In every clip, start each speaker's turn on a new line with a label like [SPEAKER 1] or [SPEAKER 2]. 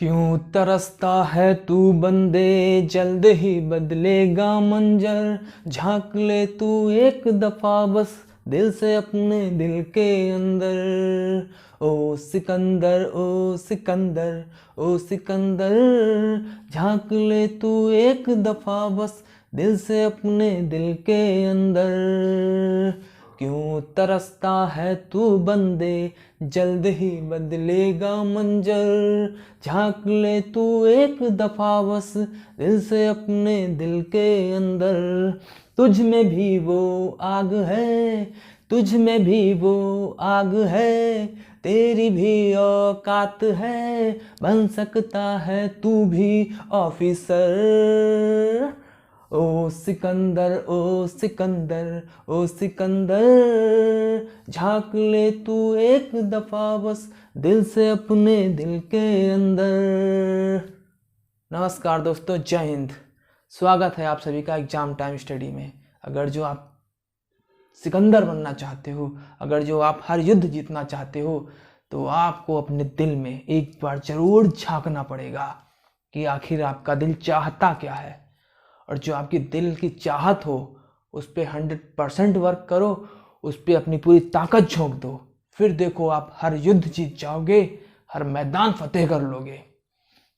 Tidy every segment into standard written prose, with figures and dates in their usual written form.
[SPEAKER 1] क्यों तरसता है तू बंदे, जल्द ही बदलेगा मंजर। झांक ले तू एक दफा बस दिल से अपने दिल के अंदर। ओ सिकंदर ओ सिकंदर ओ सिकंदर, झांक ले तू एक दफा बस दिल से अपने दिल के अंदर। क्यों तरसता है तू बंदे, जल्द ही बदलेगा मंजर। झांक ले तू एक दफा बस दिल से अपने दिल के अंदर। तुझ में भी वो आग है, तुझ में भी वो आग है, तेरी भी औकात है, बन सकता है तू भी ऑफिसर। ओ सिकंदर ओ सिकंदर ओ सिकंदर, झांक ले तू एक दफा बस दिल से अपने दिल के अंदर। नमस्कार दोस्तों, जय हिंद। स्वागत है आप सभी का एग्जाम टाइम स्टडी में। अगर जो आप सिकंदर बनना चाहते हो, अगर जो आप हर युद्ध जीतना चाहते हो, तो आपको अपने दिल में एक बार जरूर झांकना पड़ेगा कि आखिर आपका दिल चाहता क्या है। और जो आपकी दिल की चाहत हो उस पर 100% वर्क करो, उस पर अपनी पूरी ताकत झोंक दो। फिर देखो आप हर युद्ध जीत जाओगे, हर मैदान फतेह कर लोगे।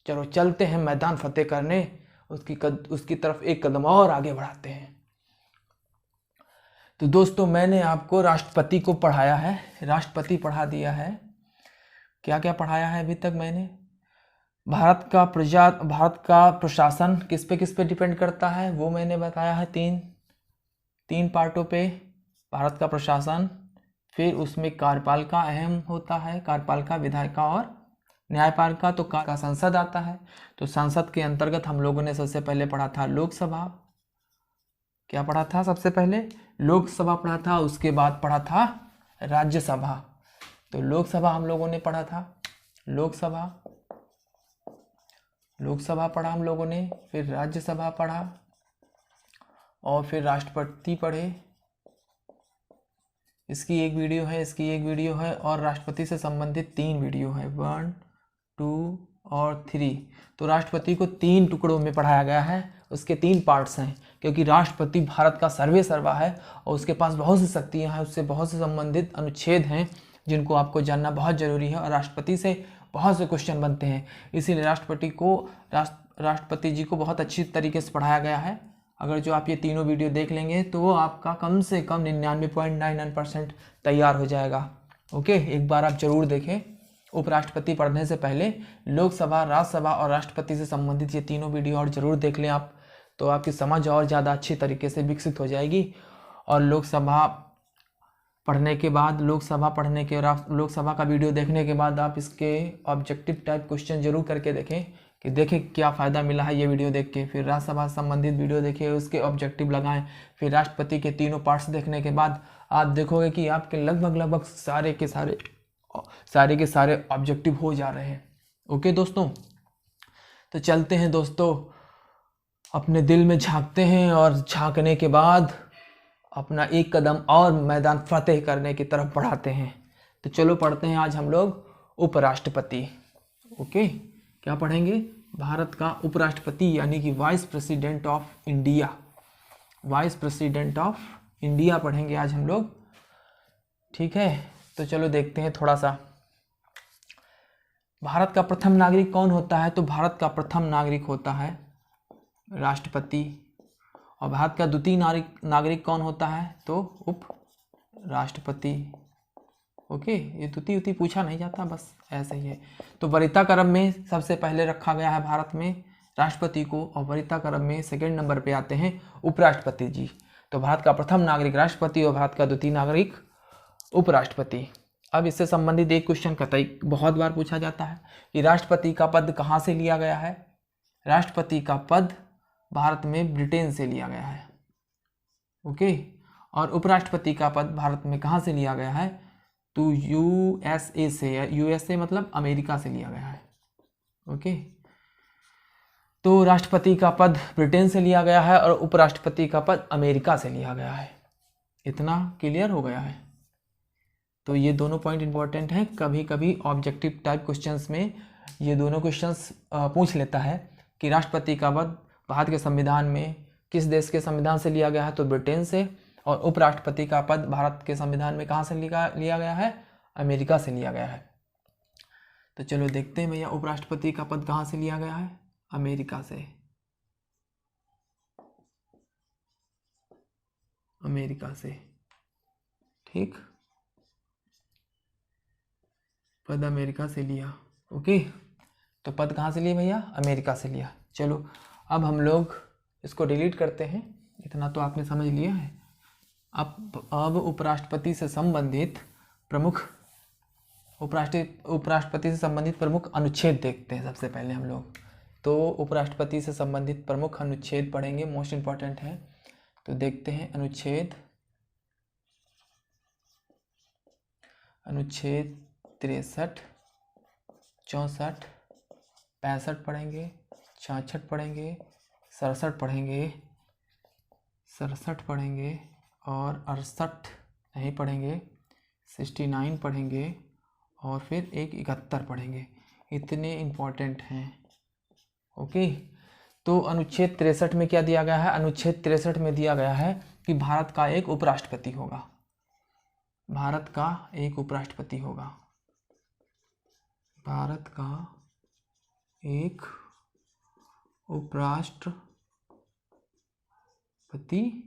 [SPEAKER 1] चलो चलते हैं मैदान फतेह करने, उसकी तरफ एक कदम और आगे बढ़ाते हैं। तो दोस्तों, मैंने आपको राष्ट्रपति को पढ़ाया है, राष्ट्रपति पढ़ा दिया है। क्या क्या पढ़ाया है अभी तक मैंने? भारत का प्रशासन किस पे डिपेंड करता है वो मैंने बताया है। तीन पार्टों पे भारत का प्रशासन। फिर उसमें कार्यपालिका अहम होता है, कार्यपालिका, विधायिका और न्यायपालिका। तो का संसद आता है। तो संसद के अंतर्गत हम लोगों ने सबसे पहले पढ़ा था लोकसभा। क्या पढ़ा था? सबसे पहले लोकसभा पढ़ा था, उसके बाद पढ़ा था राज्यसभा। तो लोकसभा हम लोगों ने पढ़ा था, लोकसभा पढ़ा हम लोगों ने। फिर राज्यसभा पढ़ा और फिर राष्ट्रपति पढ़े। इसकी एक वीडियो है और राष्ट्रपति से संबंधित 3 वीडियो है, 1, 2 और 3। तो राष्ट्रपति को 3 टुकड़ों में पढ़ाया गया है, उसके 3 पार्ट्स हैं। क्योंकि राष्ट्रपति भारत का सर्वेसर्वा है और उसके पास बहुत सी शक्तियां हैं, उससे बहुत से संबंधित अनुच्छेद हैं जिनको आपको जानना बहुत ज़रूरी है। और राष्ट्रपति से बहुत से क्वेश्चन बनते हैं, इसीलिए राष्ट्रपति जी को बहुत अच्छी तरीके से पढ़ाया गया है। अगर जो आप ये तीनों वीडियो देख लेंगे तो वो आपका कम से कम 99.99% तैयार हो जाएगा। ओके, एक बार आप जरूर देखें। उपराष्ट्रपति पढ़ने से पहले लोकसभा, राज्यसभा और राष्ट्रपति से संबंधित ये तीनों वीडियो और जरूर देख लें आप, तो आपकी समझ और ज़्यादा अच्छी तरीके से विकसित हो जाएगी। और लोकसभा पढ़ने के बाद, लोकसभा का वीडियो देखने के बाद आप इसके ऑब्जेक्टिव टाइप क्वेश्चन जरूर करके देखें क्या फ़ायदा मिला है ये वीडियो देख के। फिर राज्यसभा से संबंधित वीडियो देखें, उसके ऑब्जेक्टिव लगाएं। फिर राष्ट्रपति के तीनों पार्ट्स देखने के बाद आप देखोगे कि आपके लगभग सारे के सारे ऑब्जेक्टिव हो जा रहे हैं। ओके दोस्तों, तो चलते हैं दोस्तों, अपने दिल में झांकते हैं और झांकने के बाद अपना एक कदम और मैदान फतेह करने की तरफ बढ़ाते हैं। तो चलो पढ़ते हैं आज हम लोग उपराष्ट्रपति। ओके, क्या पढ़ेंगे? भारत का उपराष्ट्रपति यानी कि वाइस प्रेसिडेंट ऑफ इंडिया, पढ़ेंगे आज हम लोग। ठीक है, तो चलो देखते हैं थोड़ा सा। भारत का प्रथम नागरिक कौन होता है? तो भारत का प्रथम नागरिक होता है राष्ट्रपति। और भारत का द्वितीय नागरिक कौन होता है? तो उप राष्ट्रपति। ओके, ये द्वितीय पूछा नहीं जाता, बस ऐसे ही है। तो वरीयता क्रम में सबसे पहले रखा गया है भारत में राष्ट्रपति को, और वरीयता क्रम में सेकंड नंबर पे आते हैं उपराष्ट्रपति जी। तो भारत का प्रथम नागरिक राष्ट्रपति और भारत का द्वितीय नागरिक उपराष्ट्रपति। अब इससे संबंधित एक क्वेश्चन कतई बहुत बार पूछा जाता है कि राष्ट्रपति का पद कहाँ से लिया गया है? राष्ट्रपति का पद भारत में ब्रिटेन से लिया गया है। ओके, और उपराष्ट्रपति का पद भारत में कहाँ से लिया गया है? तो यूएसए से, यूएसए मतलब अमेरिका से लिया गया है। ओके, तो राष्ट्रपति का पद ब्रिटेन से लिया गया है और उपराष्ट्रपति का पद अमेरिका से लिया गया है। इतना क्लियर हो गया है। तो ये दोनों पॉइंट इंपॉर्टेंट हैं। कभी कभी ऑब्जेक्टिव टाइप क्वेश्चंस में ये दोनों क्वेश्चंस पूछ लेता है कि राष्ट्रपति का पद भारत के संविधान में किस देश के संविधान से लिया गया है, तो ब्रिटेन से। और उपराष्ट्रपति का पद भारत के संविधान में कहाँ से लिया गया है, अमेरिका से लिया गया है। तो चलो देखते हैं भैया उपराष्ट्रपति का पद कहाँ से लिया गया है, अमेरिका से। अमेरिका से, ठीक, पद अमेरिका से लिया। ओके, तो पद कहाँ से लिया भैया, अमेरिका से लिया। चलो अब हम लोग इसको डिलीट करते हैं, इतना तो आपने समझ लिया है। अब उपराष्ट्रपति से संबंधित प्रमुख अनुच्छेद देखते हैं सबसे पहले हम लोग। तो उपराष्ट्रपति से संबंधित प्रमुख अनुच्छेद पढ़ेंगे, मोस्ट इम्पॉर्टेंट है। तो देखते हैं अनुच्छेद 63, 64, 65 पढ़ेंगे, 66 पढ़ेंगे, 67 पढ़ेंगे, 67 पढ़ेंगे और 68 नहीं पढ़ेंगे, 69 पढ़ेंगे और फिर एक 71 पढ़ेंगे। इतने इम्पॉर्टेंट हैं। ओके, तो अनुच्छेद 63 में क्या दिया गया है, अनुच्छेद 63 में दिया गया है कि भारत का एक उपराष्ट्रपति होगा, भारत का एक उपराष्ट्रपति होगा, भारत का एक उपराष्ट्रपति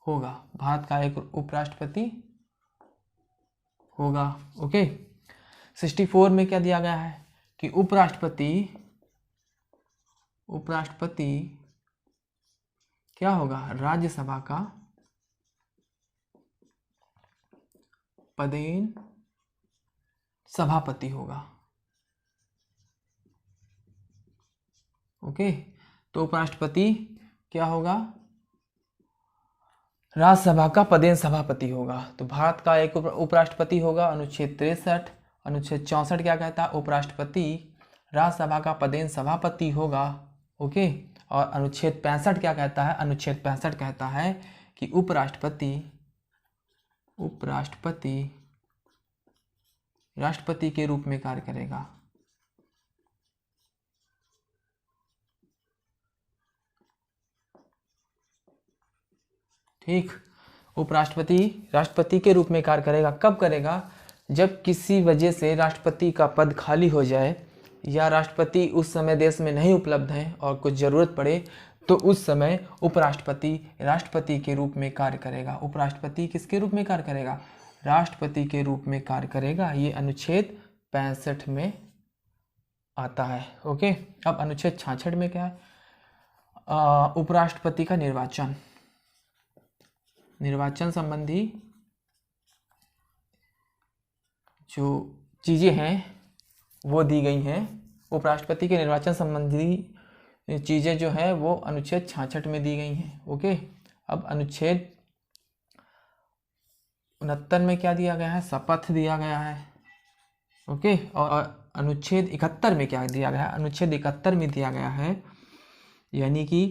[SPEAKER 1] होगा, भारत का एक उपराष्ट्रपति होगा। ओके, 64 में क्या दिया गया है कि उपराष्ट्रपति क्या होगा, राज्यसभा का पदेन सभापति होगा। ओके, तो उपराष्ट्रपति क्या होगा, राज्यसभा का पदेन सभापति होगा। तो भारत का एक उपराष्ट्रपति होगा, अनुच्छेद 63। अनुच्छेद 64 क्या कहता है, उपराष्ट्रपति राज्यसभा का पदेन सभापति होगा। ओके, और अनुच्छेद 65 क्या कहता है, अनुच्छेद 65 कहता है कि उपराष्ट्रपति राष्ट्रपति के रूप में कार्य करेगा। ठीक, उपराष्ट्रपति राष्ट्रपति के रूप में कार्य करेगा। कब करेगा, जब किसी वजह से राष्ट्रपति का पद खाली हो जाए या राष्ट्रपति उस समय देश में नहीं उपलब्ध है और कुछ ज़रूरत पड़े, तो उस समय उपराष्ट्रपति राष्ट्रपति के रूप में कार्य करेगा। उपराष्ट्रपति किसके रूप में कार्य करेगा, राष्ट्रपति के रूप में कार्य करेगा। ये अनुच्छेद 65 में आता है। ओके, अब अनुच्छेद 66 में क्या है, उपराष्ट्रपति का निर्वाचन संबंधी जो चीज़ें हैं वो दी गई हैं। उपराष्ट्रपति के निर्वाचन संबंधी चीज़ें जो है वो अनुच्छेद 66 में दी गई हैं। ओके, अब अनुच्छेद 69 में क्या दिया गया है, शपथ दिया गया है। ओके, और अनुच्छेद 71 में क्या दिया गया है, अनुच्छेद 71 में दिया गया है यानी कि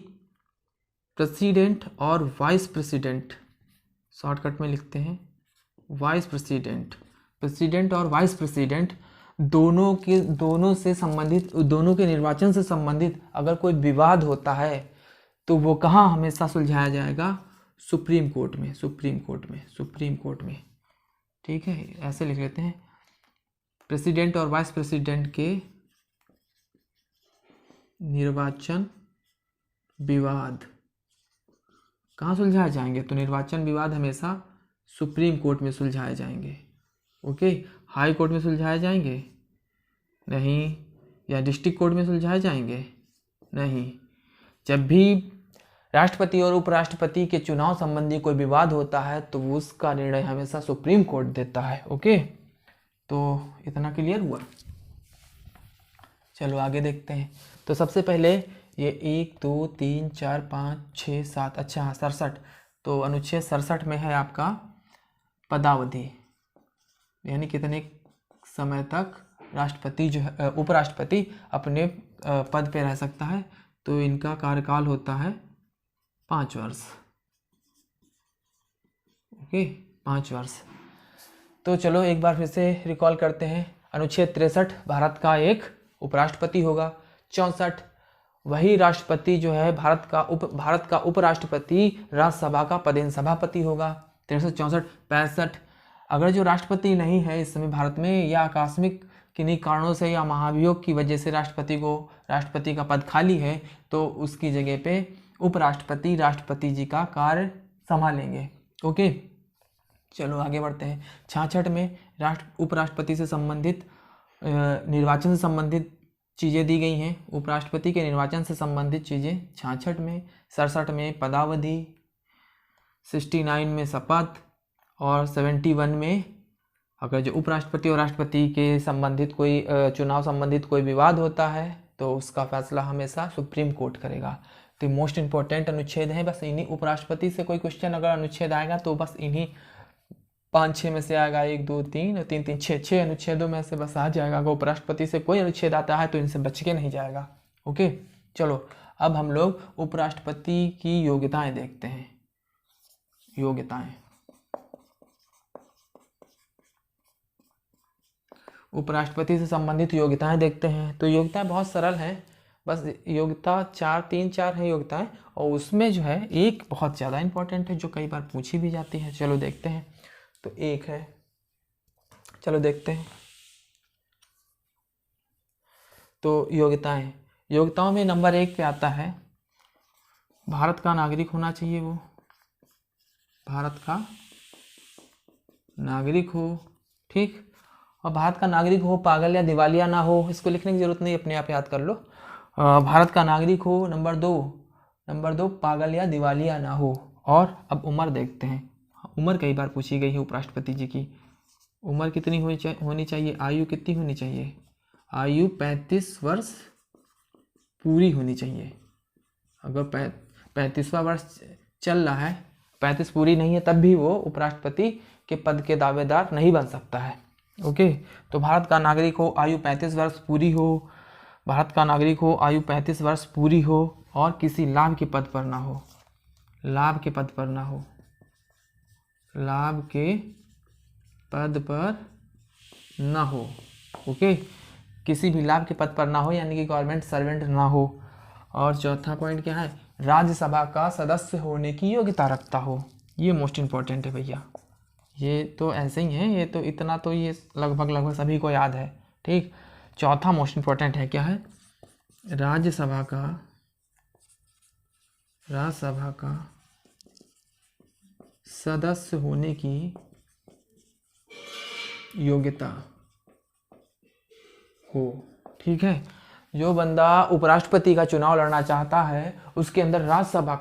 [SPEAKER 1] प्रेसिडेंट और वाइस प्रेसिडेंट, शॉर्टकट में लिखते हैं वाइस प्रेसिडेंट, प्रेसिडेंट और वाइस प्रेसिडेंट दोनों के निर्वाचन से संबंधित अगर कोई विवाद होता है तो वो कहाँ हमेशा सुलझाया जाएगा, सुप्रीम कोर्ट में। ठीक है, ऐसे लिख लेते हैं, प्रेसिडेंट और वाइस प्रेसिडेंट के निर्वाचन विवाद कहाँ सुलझाए जाएंगे, तो निर्वाचन विवाद हमेशा सुप्रीम कोर्ट में सुलझाए जाएंगे। ओके, हाई कोर्ट में सुलझाए जाएंगे नहीं, या डिस्ट्रिक्ट कोर्ट में सुलझाए जाएंगे नहीं। जब भी राष्ट्रपति और उपराष्ट्रपति के चुनाव संबंधी कोई विवाद होता है तो उसका निर्णय हमेशा सुप्रीम कोर्ट देता है। ओके, तो इतना क्लियर हुआ। चलो आगे देखते हैं। तो सबसे पहले ये 1 2 3 4 5 6 7, अच्छा हाँ 67, तो अनुच्छेद 67 में है आपका पदावधि, यानी कितने समय तक राष्ट्रपति जो है उपराष्ट्रपति अपने पद पे रह सकता है। तो इनका कार्यकाल होता है 5 वर्ष। ओके, 5 वर्ष। तो चलो एक बार फिर से रिकॉल करते हैं। अनुच्छेद 63 भारत का एक उपराष्ट्रपति होगा। 64 वही राष्ट्रपति जो है भारत का उपराष्ट्रपति राज्यसभा का पदेन सभापति होगा। 63, 64, 65 अगर जो राष्ट्रपति नहीं है इस समय भारत में, या आकस्मिक किन्हीं कारणों से या महाभियोग की वजह से राष्ट्रपति का पद खाली है, तो उसकी जगह पे उपराष्ट्रपति राष्ट्रपति जी का कार्य संभालेंगे। ओके, चलो आगे बढ़ते हैं। 66 में उपराष्ट्रपति से संबंधित निर्वाचन से संबंधित चीज़ें दी गई हैं। उपराष्ट्रपति के निर्वाचन से संबंधित चीज़ें 66 में। 67 में पदावधि, 69 में शपथ, और 71 में अगर जो उपराष्ट्रपति और राष्ट्रपति के संबंधित कोई चुनाव संबंधित कोई विवाद होता है तो उसका फैसला हमेशा सुप्रीम कोर्ट करेगा। तो मोस्ट इंपॉर्टेंट अनुच्छेद है, बस इन्हीं उपराष्ट्रपति से कोई क्वेश्चन अगर अनुच्छेद आएगा तो बस इन्हीं 5-6 में से आएगा। 1 2 3 3 3 6 अनुच्छेदों में से बस आ जाएगा। अगर उपराष्ट्रपति से कोई अनुच्छेद आता है तो इनसे बच के नहीं जाएगा। ओके, चलो अब हम लोग उपराष्ट्रपति की योग्यताएं देखते हैं। योग्यताएं, उपराष्ट्रपति से संबंधित योग्यताएं देखते हैं। तो योग्यताएं बहुत सरल हैं, बस योग्यता 4 है योग्यताएं, और उसमें जो है एक बहुत ज़्यादा इंपॉर्टेंट है जो कई बार पूछी भी जाती है। चलो देखते हैं। तो एक है, चलो देखते हैं। तो योग्यताओं में नंबर 1 पे आता है भारत का नागरिक होना चाहिए। वो भारत का नागरिक हो, ठीक। और भारत का नागरिक हो, पागल या दिवालिया ना हो, इसको लिखने की जरूरत नहीं, अपने आप याद कर लो। भारत का नागरिक हो। नंबर दो पागल या दिवालिया ना हो। और अब उम्र देखते हैं। उम्र कई बार पूछी गई है उपराष्ट्रपति जी की। उम्र कितनी होनी चाहिए? आयु कितनी होनी चाहिए? आयु 35 वर्ष पूरी होनी चाहिए। अगर 35वां वर्ष चल रहा है, 35 पूरी नहीं है, तब भी वो उपराष्ट्रपति के पद के दावेदार नहीं बन सकता है। ओके, तो भारत का नागरिक हो, आयु 35 वर्ष पूरी हो। भारत का नागरिक हो, आयु 35 वर्ष पूरी हो, और किसी लाभ के पद पर ना हो। लाभ के पद पर ना हो। लाभ के पद पर ना हो। ओके, किसी भी लाभ के पद पर ना हो, यानी कि गवर्नमेंट सर्वेंट ना हो। और चौथा पॉइंट क्या है? राज्यसभा का सदस्य होने की योग्यता रखता हो। ये मोस्ट इंपॉर्टेंट है भैया। ये तो ऐसे ही है, ये तो इतना तो ये लगभग सभी को याद है, ठीक। चौथा मोस्ट इंपॉर्टेंट है, क्या है? राज्यसभा का सदस्य होने की योग्यता हो, ठीक है। जो बंदा उपराष्ट्रपति का चुनाव लड़ना चाहता है उसके अंदर राज्यसभा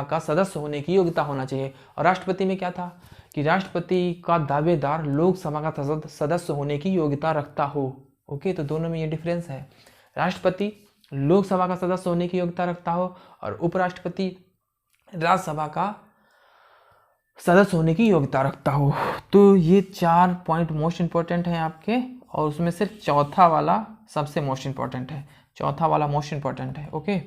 [SPEAKER 1] का सदस्य होने की योग्यता होना चाहिए। और राष्ट्रपति में क्या था कि राष्ट्रपति का दावेदार लोकसभा का सदस्य होने की योग्यता रखता हो। ओके, तो दोनों में ये डिफरेंस है। राष्ट्रपति लोकसभा का सदस्य होने की योग्यता रखता हो, और उपराष्ट्रपति राज्यसभा का सदस्य होने की योग्यता रखता हो। तो ये 4 पॉइंट मोस्ट इंपॉर्टेंट हैं आपके, और उसमें सिर्फ चौथा वाला सबसे मोस्ट इंपॉर्टेंट है। चौथा वाला मोस्ट इंपॉर्टेंट है। ओके,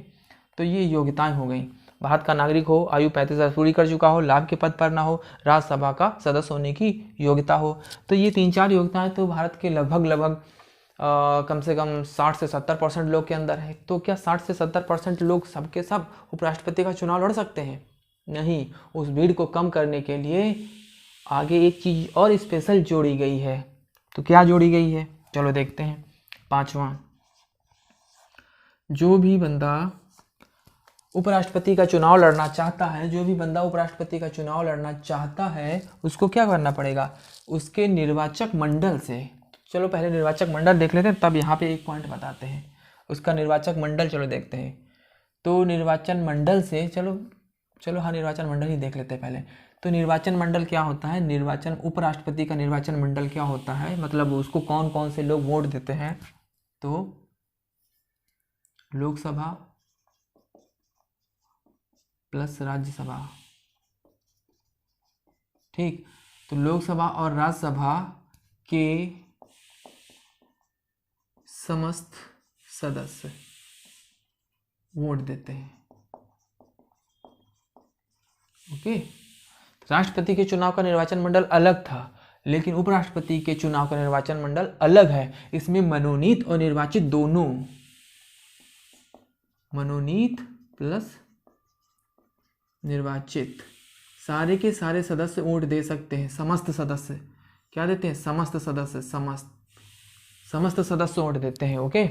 [SPEAKER 1] तो ये योग्यताएं हो गई। भारत का नागरिक हो, आयु 35 वर्ष पूरी कर चुका हो, लाभ के पद पर ना हो, राज्यसभा का सदस्य होने की योग्यता हो। तो ये 3-4 योग्यताएं तो भारत के लगभग कम से कम 60 से 70% लोग के अंदर है। तो क्या 60 से 70% लोग सबके सब उपराष्ट्रपति का चुनाव लड़ सकते हैं? नहीं। उस भीड़ को कम करने के लिए आगे एक चीज़ और स्पेशल जोड़ी गई है। तो क्या जोड़ी गई है? चलो देखते हैं। 5वां, जो भी बंदा उपराष्ट्रपति का चुनाव लड़ना चाहता है उसको क्या करना पड़ेगा? उसके निर्वाचक मंडल से। चलो पहले निर्वाचक मंडल देख लेते हैं, तब यहाँ पे एक पॉइंट बताते हैं। उसका निर्वाचक मंडल चलो देखते हैं। तो निर्वाचन मंडल से चलो हाँ, निर्वाचन मंडल ही देख लेते हैं पहले। तो निर्वाचन मंडल क्या होता है? उपराष्ट्रपति का निर्वाचन मंडल क्या होता है, मतलब उसको कौन कौन से लोग वोट देते हैं? तो लोकसभा प्लस राज्यसभा, ठीक। तो लोकसभा और राज्यसभा के समस्त सदस्य वोट देते हैं। ओके, राष्ट्रपति के चुनाव का निर्वाचन मंडल अलग था, लेकिन उपराष्ट्रपति के चुनाव का निर्वाचन मंडल अलग है। इसमें मनोनीत और निर्वाचित दोनों, मनोनीत प्लस निर्वाचित सारे के सारे सदस्य वोट दे सकते हैं। समस्त सदस्य क्या देते हैं? समस्त सदस्य, समस्त सदस्य वोट देते हैं। ओके,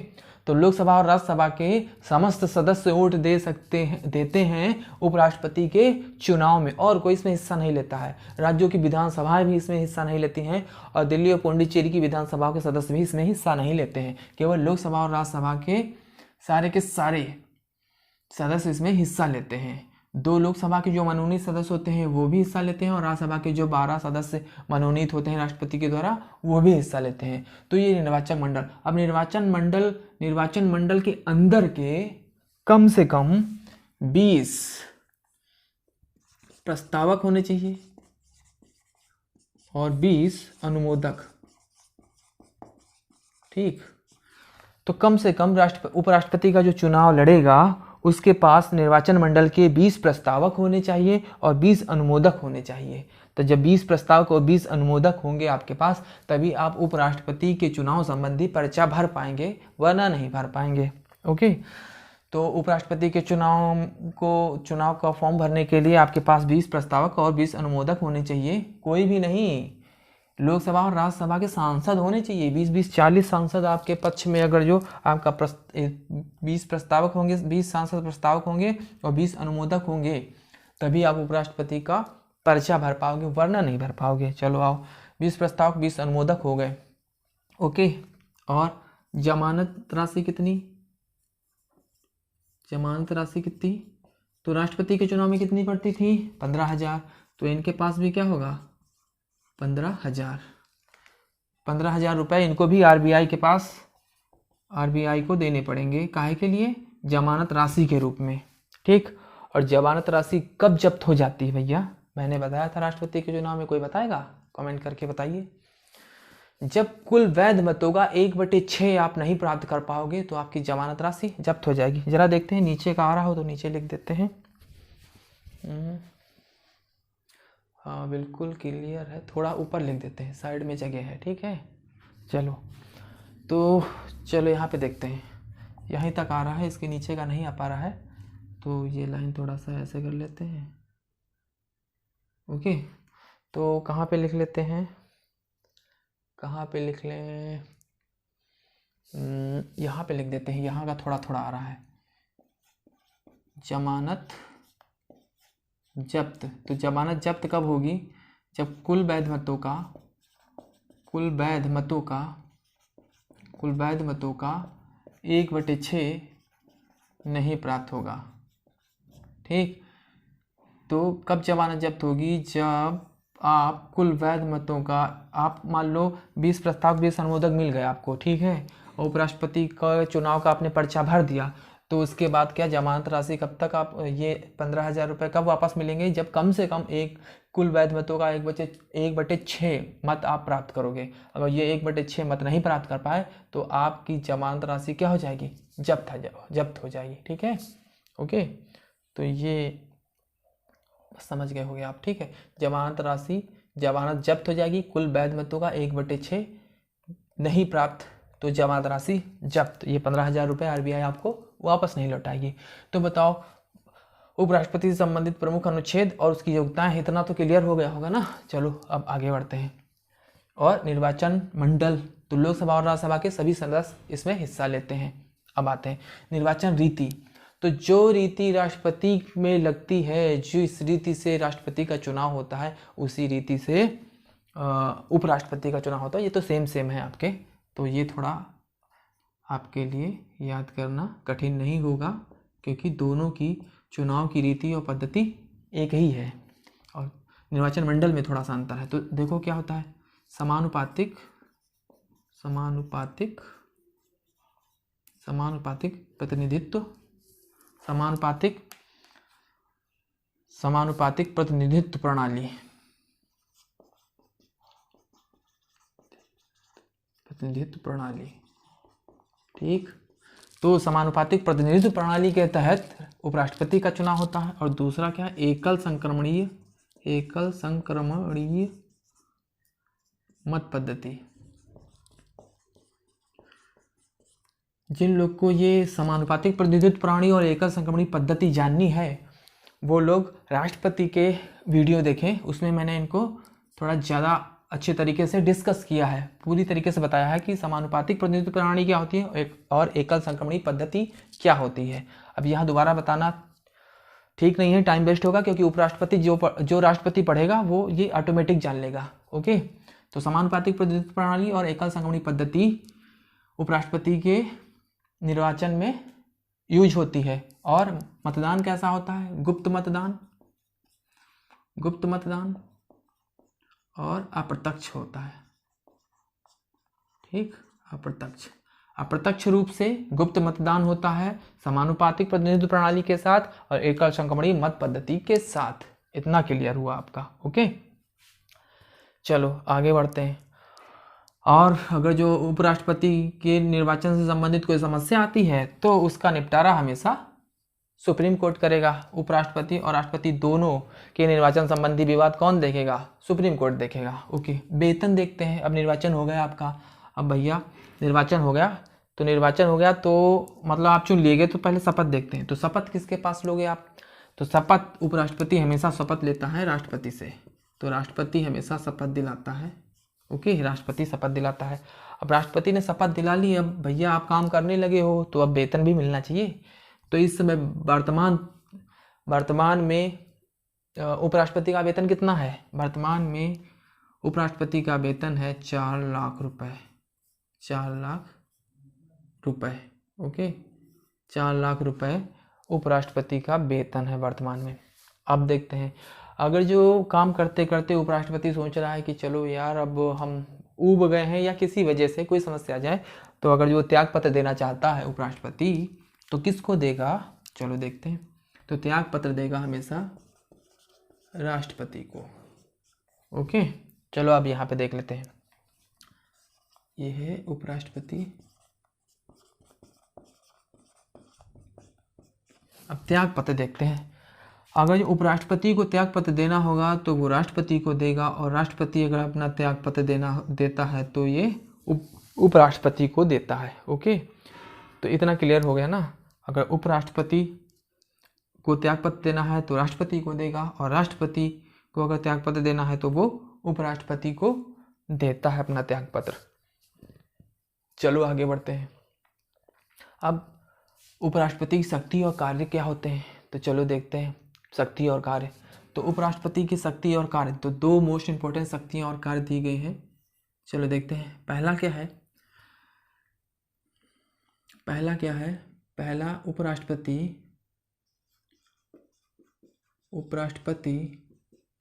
[SPEAKER 1] तो लोकसभा और राज्यसभा के समस्त सदस्य वोट देते हैं उपराष्ट्रपति के चुनाव में, और कोई इसमें हिस्सा नहीं लेता है। राज्यों की विधानसभाएं भी इसमें हिस्सा नहीं लेती हैं, और दिल्ली और पुडुचेरी की विधानसभाओं के सदस्य भी इसमें हिस्सा नहीं लेते हैं। केवल लोकसभा और राज्यसभा के सारे सदस्य इसमें हिस्सा लेते हैं। 2 लोकसभा के जो मनोनीत सदस्य होते हैं वो भी हिस्सा लेते हैं, और राज्यसभा के जो 12 सदस्य मनोनीत होते हैं राष्ट्रपति के द्वारा वो भी हिस्सा लेते हैं। तो ये निर्वाचन मंडल। अब निर्वाचन मंडल के अंदर के कम से कम 20 प्रस्तावक होने चाहिए और 20 अनुमोदक। ठीक, तो कम से कम उपराष्ट्रपति का जो चुनाव लड़ेगा उसके पास निर्वाचन मंडल के 20 प्रस्तावक होने चाहिए और 20 अनुमोदक होने चाहिए। तो जब 20 प्रस्तावक और 20 अनुमोदक होंगे आपके पास, तभी आप उपराष्ट्रपति के चुनाव संबंधी पर्चा भर पाएंगे, वरना नहीं भर पाएंगे। ओके, तो उपराष्ट्रपति के चुनाव का फॉर्म भरने के लिए आपके पास 20 प्रस्तावक और 20 अनुमोदक होने चाहिए। कोई भी नहीं, लोकसभा और राज्यसभा के सांसद होने चाहिए। 20-20 40 सांसद आपके पक्ष में, अगर जो आपका 20 प्रस्तावक होंगे, 20 सांसद प्रस्तावक होंगे और 20 अनुमोदक होंगे, तभी आप उपराष्ट्रपति का पर्चा भर पाओगे, वरना नहीं भर पाओगे। चलो आओ, 20 प्रस्तावक 20 अनुमोदक हो गए। ओके, और जमानत राशि कितनी? जमानत राशि कितनी? तो राष्ट्रपति के चुनाव में कितनी पड़ती थी? 15,000। तो इनके पास भी क्या होगा? 15,000 रुपये इनको भी आरबीआई को देने पड़ेंगे। काहे के लिए? जमानत राशि के रूप में। ठीक, और जमानत राशि कब जब्त हो जाती है भैया? मैंने बताया था राष्ट्रपति के चुनाव में, कोई बताएगा? कमेंट करके बताइए। जब कुल वैध मतों का 1/6 आप नहीं प्राप्त कर पाओगे तो आपकी जमानत राशि जब्त हो जाएगी। जरा देखते हैं, नीचे का आ रहा हो तो नीचे लिख देते हैं। हाँ बिल्कुल क्लियर है, थोड़ा ऊपर लिख देते हैं, साइड में जगह है। ठीक है, चलो यहाँ पे देखते हैं। यहीं तक आ रहा है, इसके नीचे का नहीं आ पा रहा है, तो ये लाइन थोड़ा सा ऐसे कर लेते हैं। ओके, तो कहाँ पे लिख लेते हैं? कहाँ पे लिख लें? यहाँ पे लिख देते हैं। यहाँ का थोड़ा थोड़ा आ रहा है। जमानत जब्त। तो जमानत जब्त कब होगी? जब कुल वैध मतों का 1/6 नहीं प्राप्त होगा। ठीक, तो कब जमानत जब्त होगी? जब आप कुल वैध मतों का, आप मान लो 20 प्रस्ताव 20 अनुमोदक मिल गए आपको, ठीक है, और उपराष्ट्रपति का चुनाव का आपने पर्चा भर दिया, तो उसके बाद क्या जमानत राशि कब तक आप ये 15,000 रुपये कब वापस मिलेंगे? जब कम से कम कुल वैध मतों का 1/6 मत आप प्राप्त करोगे। अगर ये 1/6 मत नहीं प्राप्त कर पाए तो आपकी जमानत राशि क्या हो जाएगी? जब्त हो जाएगी। ठीक है, ओके, तो ये समझ गए होंगे आप। ठीक है, जमानत जब्त हो जाएगी। कुल वैध मतों का 1/6 नहीं प्राप्त तो जमानत राशि जब्त। ये 15,000 रुपये आरबीआई आपको वापस नहीं लौटाएगी। तो बताओ, उपराष्ट्रपति से संबंधित प्रमुख अनुच्छेद और उसकी योग्यताएं, इतना तो क्लियर हो गया होगा ना। चलो अब आगे बढ़ते हैं। और निर्वाचन मंडल, तो लोकसभा और राज्यसभा के सभी सदस्य इसमें हिस्सा लेते हैं। अब आते हैं निर्वाचन रीति। तो जो रीति राष्ट्रपति में लगती है, जिस रीति से राष्ट्रपति का चुनाव होता है, उसी रीति से उपराष्ट्रपति का चुनाव होता है। ये तो सेम है आपके, तो ये थोड़ा आपके लिए याद करना कठिन नहीं होगा, क्योंकि दोनों की चुनाव की रीति और पद्धति एक ही है, और निर्वाचन मंडल में थोड़ा सा अंतर है। तो देखो क्या होता है, समानुपातिक प्रतिनिधित्व, समानुपातिक प्रतिनिधित्व प्रणाली। ठीक, तो समानुपातिक प्रतिनिधित्व प्रणाली के तहत उपराष्ट्रपति का चुनाव होता है। और दूसरा क्या? एकल संक्रमणीय मत पद्धति। जिन लोग को ये समानुपातिक प्रतिनिधित्व प्रणाली और एकल संक्रमणी पद्धति जाननी है वो लोग राष्ट्रपति के वीडियो देखें, उसमें मैंने इनको थोड़ा ज़्यादा अच्छे तरीके से डिस्कस किया है, पूरी तरीके से बताया है कि समानुपातिक प्रतिनिधित्व प्रणाली क्या होती है और एकल संक्रमणी पद्धति क्या होती है। अब यहाँ दोबारा बताना ठीक नहीं है, टाइम वेस्ट होगा, क्योंकि उपराष्ट्रपति जो राष्ट्रपति पढ़ेगा वो ये ऑटोमेटिक जान लेगा। ओके, तो समानुपातिक प्रतिनिधित्व प्रणाली और एकल संक्रमणी पद्धति उपराष्ट्रपति के निर्वाचन में यूज होती है। और मतदान कैसा होता है? गुप्त मतदान और अप्रत्यक्ष होता है। ठीक, अप्रत्यक्ष रूप से गुप्त मतदान होता है समानुपातिक प्रतिनिधित्व प्रणाली के साथ और एकल संक्रमणी मत पद्धति के साथ। इतना क्लियर हुआ आपका? ओके, चलो आगे बढ़ते हैं। और अगर जो उपराष्ट्रपति के निर्वाचन से संबंधित कोई समस्या आती है तो उसका निपटारा हमेशा सुप्रीम कोर्ट करेगा। उपराष्ट्रपति और राष्ट्रपति दोनों के निर्वाचन संबंधी विवाद कौन देखेगा? सुप्रीम कोर्ट देखेगा। ओके, वेतन देखते हैं। अब निर्वाचन हो गया आपका, अब भैया निर्वाचन हो गया तो मतलब आप चुन लिए गए, तो पहले शपथ देखते हैं। तो शपथ किसके पास लोगे आप? तो शपथ उपराष्ट्रपति हमेशा शपथ लेता है राष्ट्रपति से, तो राष्ट्रपति हमेशा शपथ दिलाता है। ओके, राष्ट्रपति शपथ दिलाता है। अब राष्ट्रपति ने शपथ दिला ली, अब भैया आप काम करने लगे हो तो अब वेतन भी मिलना चाहिए। तो इस समय वर्तमान में उपराष्ट्रपति का वेतन कितना है? वर्तमान में उपराष्ट्रपति का वेतन है 4 लाख रुपए। 4 लाख रुपए। ओके, 4 लाख रुपए उपराष्ट्रपति का वेतन है वर्तमान में। अब देखते हैं, अगर जो काम करते करते उपराष्ट्रपति सोच रहा है कि चलो यार अब हम ऊब गए हैं या किसी वजह से कोई समस्या आ जाए, तो अगर जो त्याग पत्र देना चाहता है उपराष्ट्रपति तो किसको देगा? चलो देखते हैं। तो त्याग पत्र देगा हमेशा राष्ट्रपति को। ओके, चलो अब यहाँ पे देख लेते हैं। ये है उपराष्ट्रपति। अब त्याग पत्र देखते हैं। अगर जो उपराष्ट्रपति को त्याग पत्र देना होगा तो वो राष्ट्रपति को देगा, और राष्ट्रपति अगर अपना त्याग पत्र देता है तो ये उपराष्ट्रपति को देता है। ओके, तो इतना क्लियर हो गया ना। अगर उपराष्ट्रपति को त्यागपत्र देना है तो राष्ट्रपति को देगा, और राष्ट्रपति को अगर त्यागपत्र देना है तो वो उपराष्ट्रपति को देता है अपना त्यागपत्र। चलो आगे बढ़ते हैं। अब उपराष्ट्रपति की शक्ति और कार्य क्या होते हैं, तो चलो देखते हैं शक्ति और कार्य। तो उपराष्ट्रपति की शक्ति और कार्य, तो 2 मोस्ट इंपॉर्टेंट शक्तियां और कार्य दी गई हैं। चलो देखते हैं। पहला क्या है? पहला उपराष्ट्रपति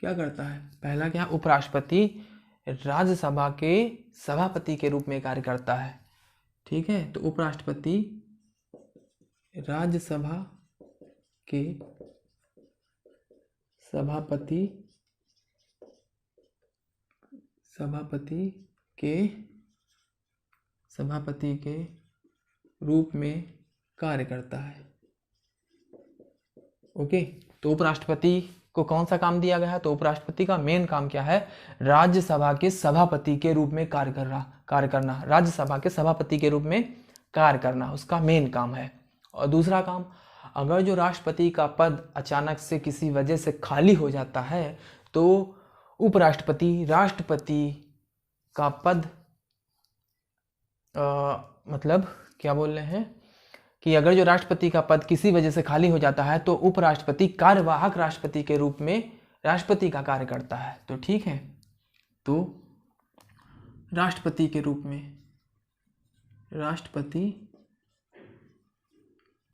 [SPEAKER 1] क्या करता है? पहला क्या? उपराष्ट्रपति राज्यसभा के सभापति के रूप में कार्य करता है। ठीक है, तो उपराष्ट्रपति राज्यसभा के सभापति के रूप में कार्य करता है। ओके, तो उपराष्ट्रपति को कौन सा काम दिया गया है? तो उपराष्ट्रपति का मेन काम क्या है? राज्यसभा के सभापति के रूप में कार्य करना। राज्यसभा के सभापति के रूप में कार्य करना उसका मेन काम है। और दूसरा काम, अगर जो राष्ट्रपति का पद अचानक से किसी वजह से खाली हो जाता है तो उपराष्ट्रपति राष्ट्रपति का पद मतलब क्या बोल रहे हैं कि अगर जो राष्ट्रपति का पद किसी वजह से खाली हो जाता है तो उपराष्ट्रपति कार्यवाहक राष्ट्रपति के रूप में राष्ट्रपति का कार्य करता है। तो ठीक है, तो राष्ट्रपति के रूप में, राष्ट्रपति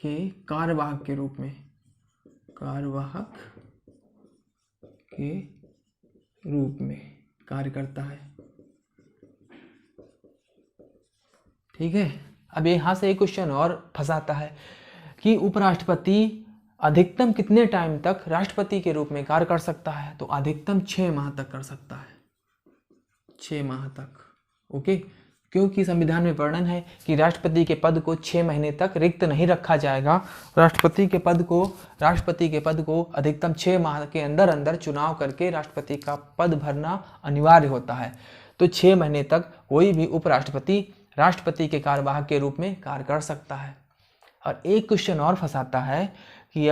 [SPEAKER 1] के कार्यवाहक के रूप में, कार्यवाहक के रूप में कार्य करता है। ठीक है, अब यहाँ से एक क्वेश्चन और फंसाता है कि उपराष्ट्रपति अधिकतम कितने टाइम तक राष्ट्रपति के रूप में कार्य कर सकता है? तो अधिकतम 6 माह तक कर सकता है, 6 माह तक। ओके, क्योंकि संविधान में वर्णन है कि राष्ट्रपति के पद को 6 महीने तक रिक्त नहीं रखा जाएगा। राष्ट्रपति के पद को अधिकतम 6 माह के अंदर चुनाव करके राष्ट्रपति का पद भरना अनिवार्य होता है। तो 6 महीने तक कोई भी उपराष्ट्रपति राष्ट्रपति के कार्यवाहक के रूप में कार्य कर सकता है। और एक क्वेश्चन और फंसाता है कि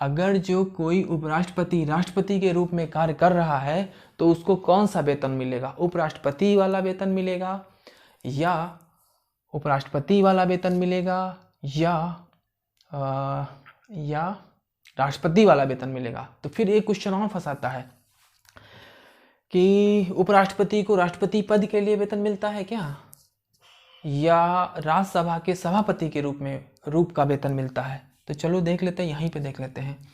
[SPEAKER 1] अगर जो कोई उपराष्ट्रपति राष्ट्रपति के रूप में कार्य कर रहा है तो उसको कौन सा वेतन मिलेगा, उपराष्ट्रपति वाला वेतन मिलेगा या उपराष्ट्रपति वाला वेतन मिलेगा या राष्ट्रपति वाला वेतन मिलेगा। तो फिर एक क्वेश्चन और फंसाता है कि उपराष्ट्रपति को राष्ट्रपति पद के लिए वेतन मिलता है क्या, या राज्यसभा के सभापति के रूप का वेतन मिलता है। तो चलो देख लेते हैं, यहीं पे देख लेते हैं।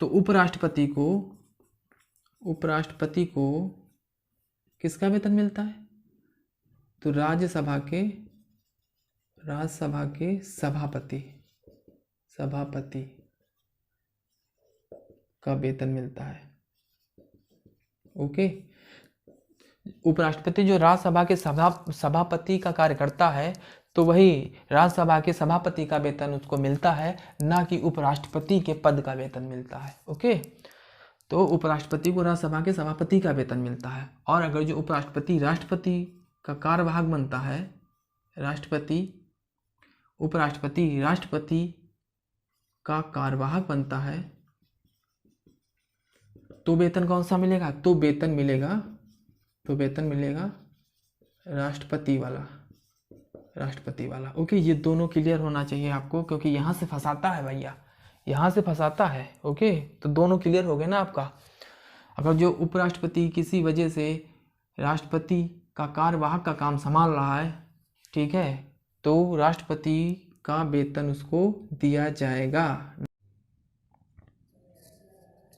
[SPEAKER 1] तो उपराष्ट्रपति को किसका वेतन मिलता है, तो राज्यसभा के सभापति का वेतन मिलता है। ओके, उपराष्ट्रपति जो राज्यसभा के सभापति का कार्य करता है तो वही राज्यसभा के सभापति का वेतन उसको मिलता है, ना कि उपराष्ट्रपति के पद का वेतन मिलता है। ओके, तो उपराष्ट्रपति को राज्यसभा के सभापति का वेतन मिलता है। और अगर जो उपराष्ट्रपति राष्ट्रपति का कार्यवाहक बनता है, उपराष्ट्रपति राष्ट्रपति का कार्यवाहक बनता है, तो वेतन कौन सा मिलेगा, तो वेतन मिलेगा राष्ट्रपति वाला। ओके, ये दोनों क्लियर होना चाहिए आपको, क्योंकि यहाँ से फंसाता है भैया, यहाँ से फंसाता है। ओके, तो दोनों क्लियर हो गए ना आपका। अगर जो उपराष्ट्रपति किसी वजह से राष्ट्रपति का कार्यवाहक का काम संभाल रहा है, ठीक है, तो राष्ट्रपति का वेतन उसको दिया जाएगा।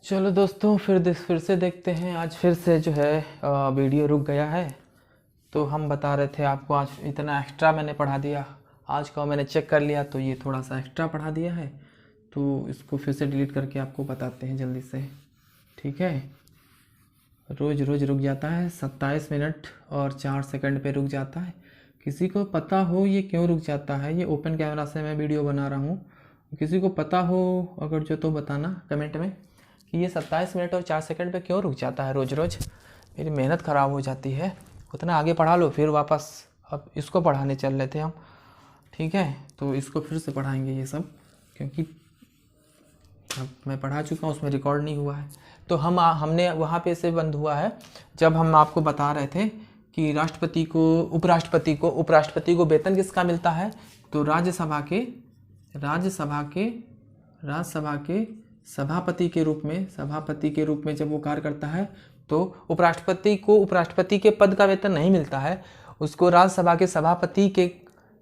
[SPEAKER 1] चलो दोस्तों, फिर से देखते हैं। आज फिर से जो है वीडियो रुक गया है, तो हम बता रहे थे आपको आज इतना एक्स्ट्रा मैंने पढ़ा दिया। आज का मैंने चेक कर लिया तो ये थोड़ा सा एक्स्ट्रा पढ़ा दिया है, तो इसको फिर से डिलीट करके आपको बताते हैं जल्दी से, ठीक है। रोज़ रुक जाता है, 27 मिनट और 4 सेकंड पे रुक जाता है। किसी को पता हो ये क्यों रुक जाता है, ये ओपन कैमरा से मैं वीडियो बना रहा हूँ, किसी को पता हो अगर जो तो बताना कमेंट में कि ये 27 मिनट और 4 सेकंड पे क्यों रुक जाता है रोज़। मेरी मेहनत ख़राब हो जाती है। उतना आगे पढ़ा लो, फिर वापस अब इसको पढ़ाने चल रहे थे हम, ठीक है। तो इसको फिर से पढ़ाएंगे ये सब, क्योंकि अब मैं पढ़ा चुका हूँ, उसमें रिकॉर्ड नहीं हुआ है। तो हमने वहाँ पे से बंद हुआ है जब हम आपको बता रहे थे कि उपराष्ट्रपति को वेतन किसका मिलता है, तो राज्यसभा के सभापति के रूप में जब वो कार्य करता है तो उपराष्ट्रपति को उपराष्ट्रपति के पद का वेतन नहीं मिलता है, उसको राज्यसभा के सभापति के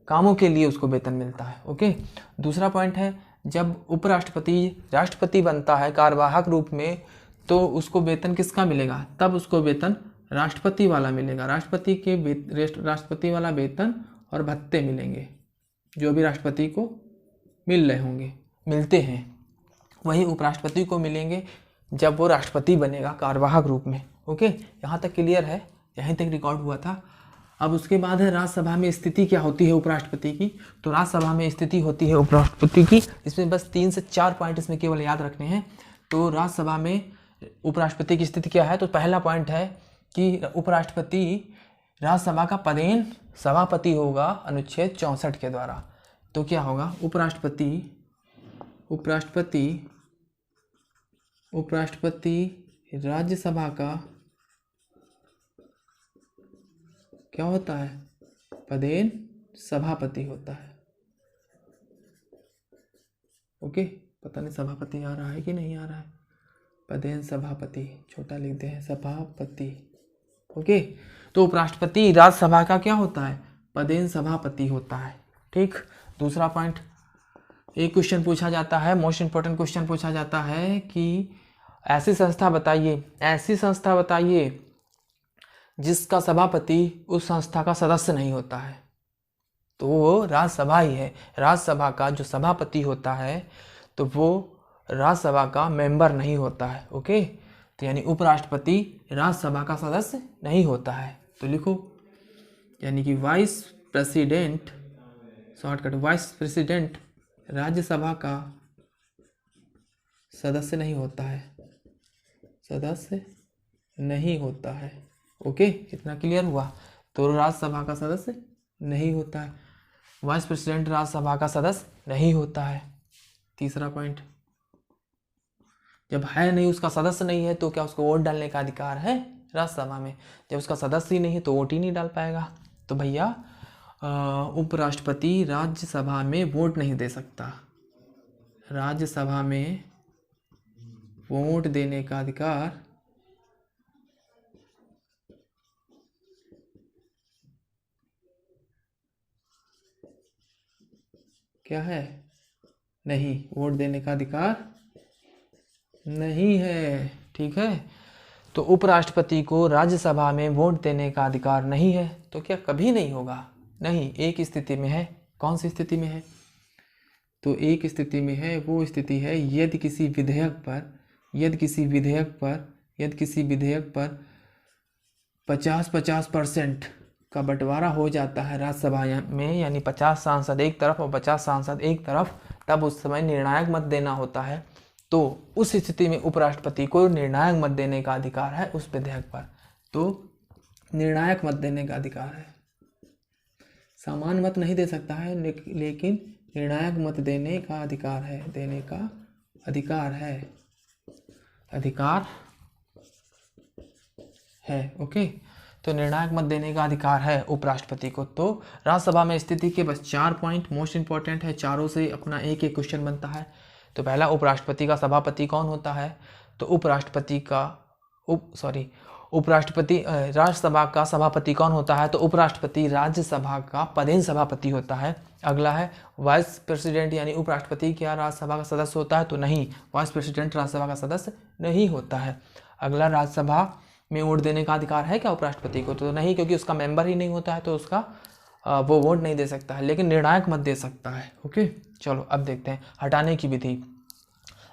[SPEAKER 1] कामों के लिए उसको वेतन मिलता है। ओके, दूसरा पॉइंट है, जब उपराष्ट्रपति राष्ट्रपति बनता है कार्यवाहक रूप में, तो उसको वेतन किसका मिलेगा, तब उसको वेतन राष्ट्रपति वाला मिलेगा। राष्ट्रपति वाला वेतन और भत्ते मिलेंगे जो भी राष्ट्रपति को मिलते हैं, वही उपराष्ट्रपति को मिलेंगे जब वो राष्ट्रपति बनेगा कार्यवाहक रूप में। ओके, यहाँ तक क्लियर है, यहीं तक रिकॉर्ड हुआ था। अब उसके बाद है राज्यसभा में स्थिति क्या होती है उपराष्ट्रपति की। तो राज्यसभा में स्थिति होती है उपराष्ट्रपति की, इसमें बस 3 से 4 पॉइंट इसमें केवल याद रखने हैं। तो राज्यसभा में उपराष्ट्रपति की स्थिति क्या है, तो पहला पॉइंट है कि उपराष्ट्रपति राज्यसभा का पदेन सभापति होगा अनुच्छेद 64 के द्वारा। तो क्या होगा, उपराष्ट्रपति राज्यसभा का क्या होता है, पदेन सभापति होता है। ओके, पता नहीं सभापति आ रहा है कि नहीं आ रहा है, पदेन सभापति छोटा लिखते हैं, सभापति। ओके, तो उपराष्ट्रपति राज्यसभा का क्या होता है, पदेन सभापति होता है। ठीक, दूसरा पॉइंट, एक क्वेश्चन पूछा जाता है, मोस्ट इंपॉर्टेंट क्वेश्चन पूछा जाता है कि ऐसी संस्था बताइए जिसका सभापति उस संस्था का सदस्य नहीं होता है। तो वो राज्यसभा ही है। राज्यसभा का जो सभापति होता है तो वो राज्यसभा का मेंबर नहीं होता है। ओके, तो यानी उपराष्ट्रपति राज्यसभा का सदस्य नहीं होता है। तो लिखो, यानी कि वाइस प्रेसिडेंट राज्यसभा का सदस्य नहीं होता है, ओके, इतना क्लियर हुआ। तो राज्यसभा का सदस्य नहीं होता है, वाइस प्रेसिडेंट राज्यसभा का सदस्य नहीं होता है। तीसरा पॉइंट, जब है नहीं, उसका सदस्य नहीं है, तो क्या उसको वोट डालने का अधिकार है राज्यसभा में? जब उसका सदस्य ही नहीं है तो वोट ही नहीं डाल पाएगा। तो भैया उपराष्ट्रपति राज्यसभा में वोट नहीं दे सकता। राज्यसभा में वोट देने का अधिकार क्या है? नहीं, वोट देने का अधिकार नहीं है। ठीक है, तो उपराष्ट्रपति को राज्यसभा में वोट देने का अधिकार नहीं है। तो क्या कभी नहीं होगा? नहीं, एक स्थिति में है। कौन सी स्थिति में है? तो एक स्थिति में है, वो स्थिति है यदि किसी विधेयक पर 50-50% का बंटवारा हो जाता है राज्यसभा में, यानी 50 सांसद एक तरफ और 50 सांसद एक तरफ, तब उस समय निर्णायक मत देना होता है। तो उस स्थिति में उपराष्ट्रपति को निर्णायक मत देने का अधिकार है उस विधेयक पर। तो निर्णायक मत देने का अधिकार है, सामान्य मत नहीं दे सकता है, लेकिन निर्णायक मत देने का अधिकार है, अधिकार है। ओके, तो निर्णायक मत देने का अधिकार है उपराष्ट्रपति को। तो राज्यसभा में स्थिति के बस 4 पॉइंट मोस्ट इंपॉर्टेंट है, चारों से अपना एक एक क्वेश्चन बनता है। तो पहला, उपराष्ट्रपति का सभापति कौन होता है? तो उपराष्ट्रपति राज्यसभा का सभापति कौन होता है? तो उपराष्ट्रपति राज्यसभा का पदेन सभापति होता है। अगला है वाइस प्रेसिडेंट, यानी उपराष्ट्रपति क्या राज्यसभा का सदस्य होता है? तो नहीं, वाइस प्रेसिडेंट राज्यसभा का सदस्य नहीं होता है। अगला, राज्यसभा में वोट देने का अधिकार है क्या उपराष्ट्रपति को? तो नहीं, क्योंकि उसका मेंबर ही नहीं होता है, तो उसका वो वोट नहीं दे सकता है, लेकिन निर्णायक मत दे सकता है। ओके, चलो अब देखते हैं हटाने की विधि।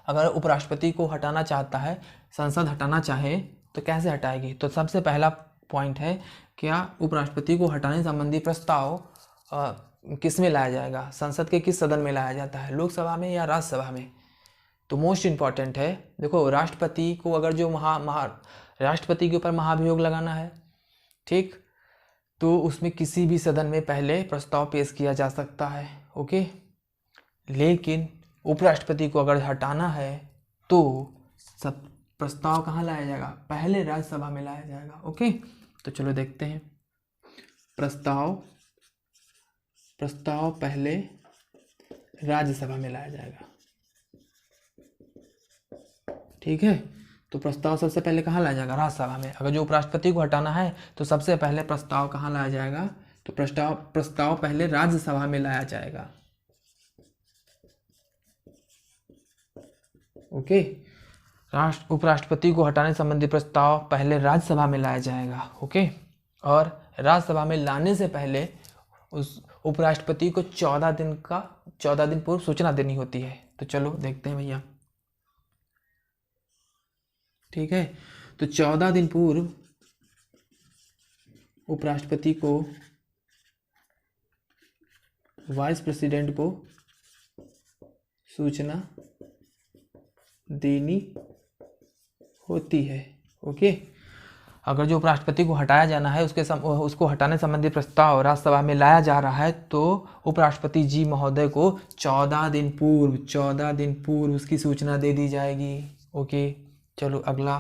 [SPEAKER 1] अगर उपराष्ट्रपति को हटाना चाहता है, संसद हटाना चाहे, तो कैसे हटाएगी? तो सबसे पहला पॉइंट है, क्या उपराष्ट्रपति को हटाने संबंधी प्रस्ताव किस में लाया जाएगा? संसद के किस सदन में लाया जाता है, लोकसभा में या राज्यसभा में? तो मोस्ट इम्पॉर्टेंट है, देखो राष्ट्रपति को अगर जो राष्ट्रपति के ऊपर महाभियोग लगाना है, ठीक, तो उसमें किसी भी सदन में पहले प्रस्ताव पेश किया जा सकता है। ओके, लेकिन उपराष्ट्रपति को अगर हटाना है तो सब प्रस्ताव कहाँ लाया जाएगा? पहले राज्यसभा में लाया जाएगा। ओके, तो चलो देखते हैं। प्रस्ताव पहले राज्यसभा में लाया जाएगा। ठीक है, तो प्रस्ताव सबसे पहले कहाँ लाया जाएगा? राज्यसभा में। अगर जो उपराष्ट्रपति को हटाना है तो सबसे पहले प्रस्ताव कहाँ लाया जाएगा? तो प्रस्ताव पहले राज्यसभा में लाया जाएगा। ओके, उपराष्ट्रपति को हटाने संबंधी प्रस्ताव पहले राज्यसभा में लाया जाएगा। ओके, और राज्यसभा में लाने से पहले उस उपराष्ट्रपति को 14 दिन पूर्व सूचना देनी होती है। तो चलो देखते हैं भैया। ठीक है, तो 14 दिन पूर्व उपराष्ट्रपति को वाइस प्रेसिडेंट को सूचना देनी होती है। ओके, अगर जो उपराष्ट्रपति को हटाया जाना है उसको हटाने संबंधी प्रस्ताव राज्यसभा में लाया जा रहा है, तो उपराष्ट्रपति जी महोदय को 14 दिन पूर्व उसकी सूचना दे दी जाएगी। ओके, चलो अगला,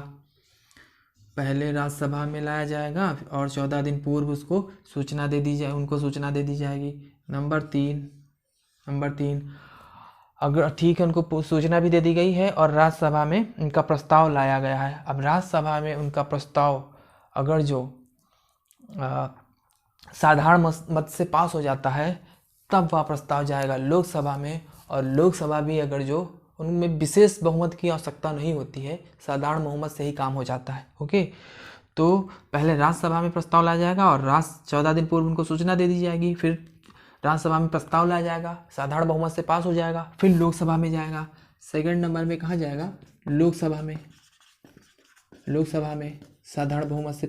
[SPEAKER 1] पहले राज्यसभा में लाया जाएगा और 14 दिन पूर्व उसको सूचना दे दी जाएगी। नंबर तीन, अगर ठीक है, उनको सूचना भी दे दी गई है और राज्यसभा में उनका प्रस्ताव लाया गया है। अब राज्यसभा में उनका प्रस्ताव अगर जो साधारण मत से पास हो जाता है, तब वह प्रस्ताव जाएगा लोकसभा में, और लोकसभा भी अगर जो उनमें विशेष बहुमत की आवश्यकता नहीं होती है, साधारण बहुमत से ही काम हो जाता है। ओके, तो पहले राज्यसभा में प्रस्ताव लाया जाएगा और 14 दिन पूर्व उनको सूचना दे दी जाएगी, फिर राज्यसभा में प्रस्ताव लाया जाएगा, साधारण बहुमत से पास हो जाएगा, फिर लोकसभा में जाएगा। सेकंड नंबर में कहाँ जाएगा? लोकसभा में साधारण बहुमत से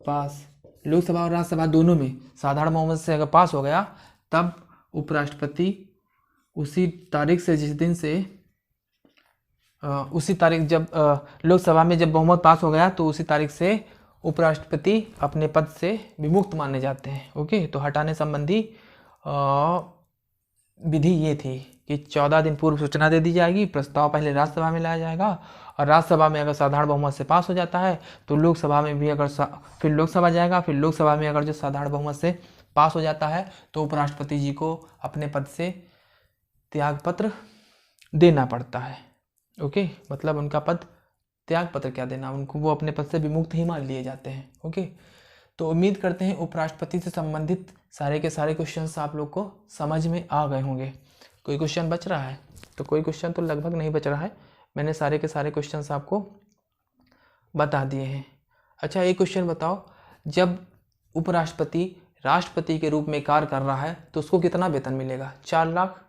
[SPEAKER 1] पास, लोकसभा और राज्यसभा दोनों में साधारण बहुमत से अगर पास हो गया, तब उपराष्ट्रपति उसी तारीख से जिस दिन से उसी तारीख जब लोकसभा में जब बहुमत पास हो गया तो उसी तारीख से उपराष्ट्रपति अपने पद से विमुक्त माने जाते हैं। ओके, तो हटाने संबंधी विधि ये थी कि 14 दिन पूर्व सूचना दे दी जाएगी, प्रस्ताव पहले राज्यसभा में लाया जाएगा और राज्यसभा में अगर साधारण बहुमत से पास हो जाता है तो लोकसभा में भी अगर फिर लोकसभा जाएगा, फिर लोकसभा में अगर जो साधारण बहुमत से पास हो जाता है तो उपराष्ट्रपति जी को अपने पद से त्यागपत्र देना पड़ता है। ओके, मतलब उनका पद त्यागपत्र क्या देना, उनको वो अपने पद से विमुक्त ही मान लिए जाते हैं। ओके, तो उम्मीद करते हैं उपराष्ट्रपति से संबंधित सारे के सारे क्वेश्चंस आप लोग को समझ में आ गए होंगे। कोई क्वेश्चन बच रहा है? तो कोई क्वेश्चन तो लगभग नहीं बच रहा है, मैंने सारे के सारे क्वेश्चंस आपको बता दिए हैं। अच्छा, एक क्वेश्चन बताओ, जब उपराष्ट्रपति राष्ट्रपति के रूप में कार्य कर रहा है तो उसको कितना वेतन मिलेगा? 4 लाख।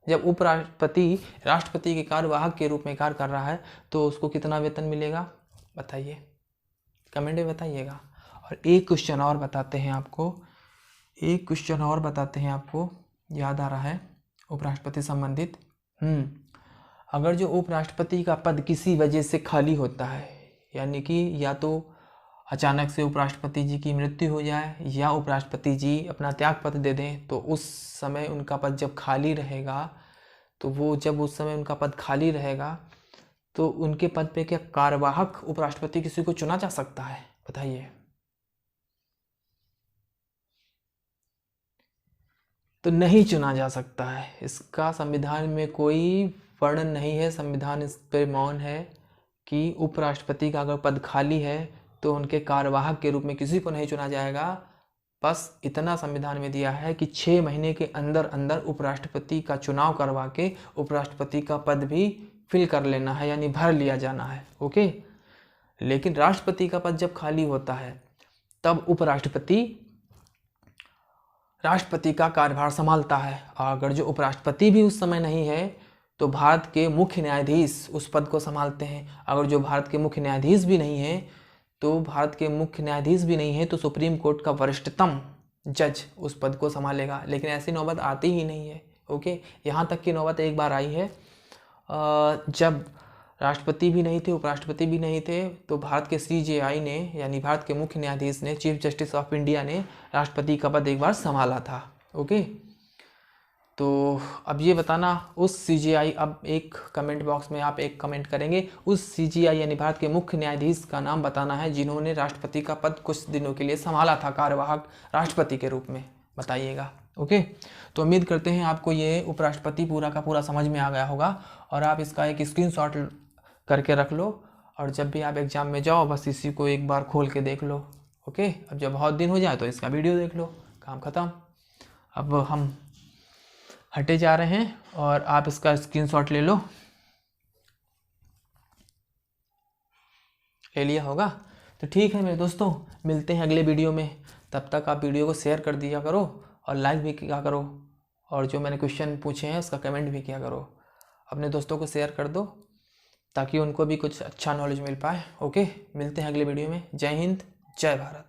[SPEAKER 1] जब उपराष्ट्रपति राष्ट्रपति के कार्यवाहक के रूप में कार्य कर रहा है तो उसको कितना वेतन मिलेगा? बताइए, कमेंट में बताइएगा। और एक क्वेश्चन और बताते हैं आपको, याद आ रहा है उपराष्ट्रपति संबंधित। अगर जो उपराष्ट्रपति का पद किसी वजह से खाली होता है, यानी कि या तो अचानक से उपराष्ट्रपति जी की मृत्यु हो जाए या उपराष्ट्रपति जी अपना त्यागपत्र दे दें, तो उस समय उनका पद जब खाली रहेगा तो उनके पद पे क्या कार्यवाहक उपराष्ट्रपति किसी को चुना जा सकता है? बताइए। तो नहीं चुना जा सकता है, इसका संविधान में कोई वर्णन नहीं है, संविधान इस पर मौन है कि उपराष्ट्रपति का अगर पद खाली है तो उनके कार्यवाहक के रूप में किसी को नहीं चुना जाएगा। बस इतना संविधान में दिया है कि 6 महीने के अंदर अंदर उपराष्ट्रपति का चुनाव करवा के उपराष्ट्रपति का पद भी फिल कर लेना है, यानी भर लिया जाना है। ओके, लेकिन राष्ट्रपति का पद जब खाली होता है तब राष्ट्रपति का कार्यभार संभालता है। अगर जो उपराष्ट्रपति भी उस समय नहीं है तो भारत के मुख्य न्यायाधीश उस पद को संभालते हैं। अगर जो भारत के मुख्य न्यायाधीश भी नहीं है तो सुप्रीम कोर्ट का वरिष्ठतम जज उस पद को संभालेगा। लेकिन ऐसी नौबत आती ही नहीं है। ओके, यहाँ तक की नौबत एक बार आई है, जब राष्ट्रपति भी नहीं थे, उपराष्ट्रपति भी नहीं थे, तो भारत के CJI ने, यानी भारत के मुख्य न्यायाधीश ने, चीफ जस्टिस ऑफ इंडिया ने राष्ट्रपति का पद एक बार संभाला था। ओके, तो अब ये बताना उस CJI, अब एक कमेंट बॉक्स में आप एक कमेंट करेंगे, उस CJI यानी भारत के मुख्य न्यायाधीश का नाम बताना है जिन्होंने राष्ट्रपति का पद कुछ दिनों के लिए संभाला था कार्यवाहक राष्ट्रपति के रूप में, बताइएगा। ओके, तो उम्मीद करते हैं आपको ये उपराष्ट्रपति पूरा का पूरा समझ में आ गया होगा और आप इसका एक स्क्रीनशॉट करके रख लो और जब भी आप एग्जाम में जाओ बस इसी को एक बार खोल के देख लो। ओके, अब जब बहुत दिन हो जाए तो इसका वीडियो देख लो, काम खत्म। अब हम हटे जा रहे हैं और आप इसका स्क्रीनशॉट ले लो, ले लिया होगा तो ठीक है मेरे दोस्तों, मिलते हैं अगले वीडियो में। तब तक आप वीडियो को शेयर कर दिया करो और लाइक भी किया करो और जो मैंने क्वेश्चन पूछे हैं उसका कमेंट भी किया करो। अपने दोस्तों को शेयर कर दो ताकि उनको भी कुछ अच्छा नॉलेज मिल पाए। ओके, मिलते हैं अगले वीडियो में। जय हिंद, जय भारत।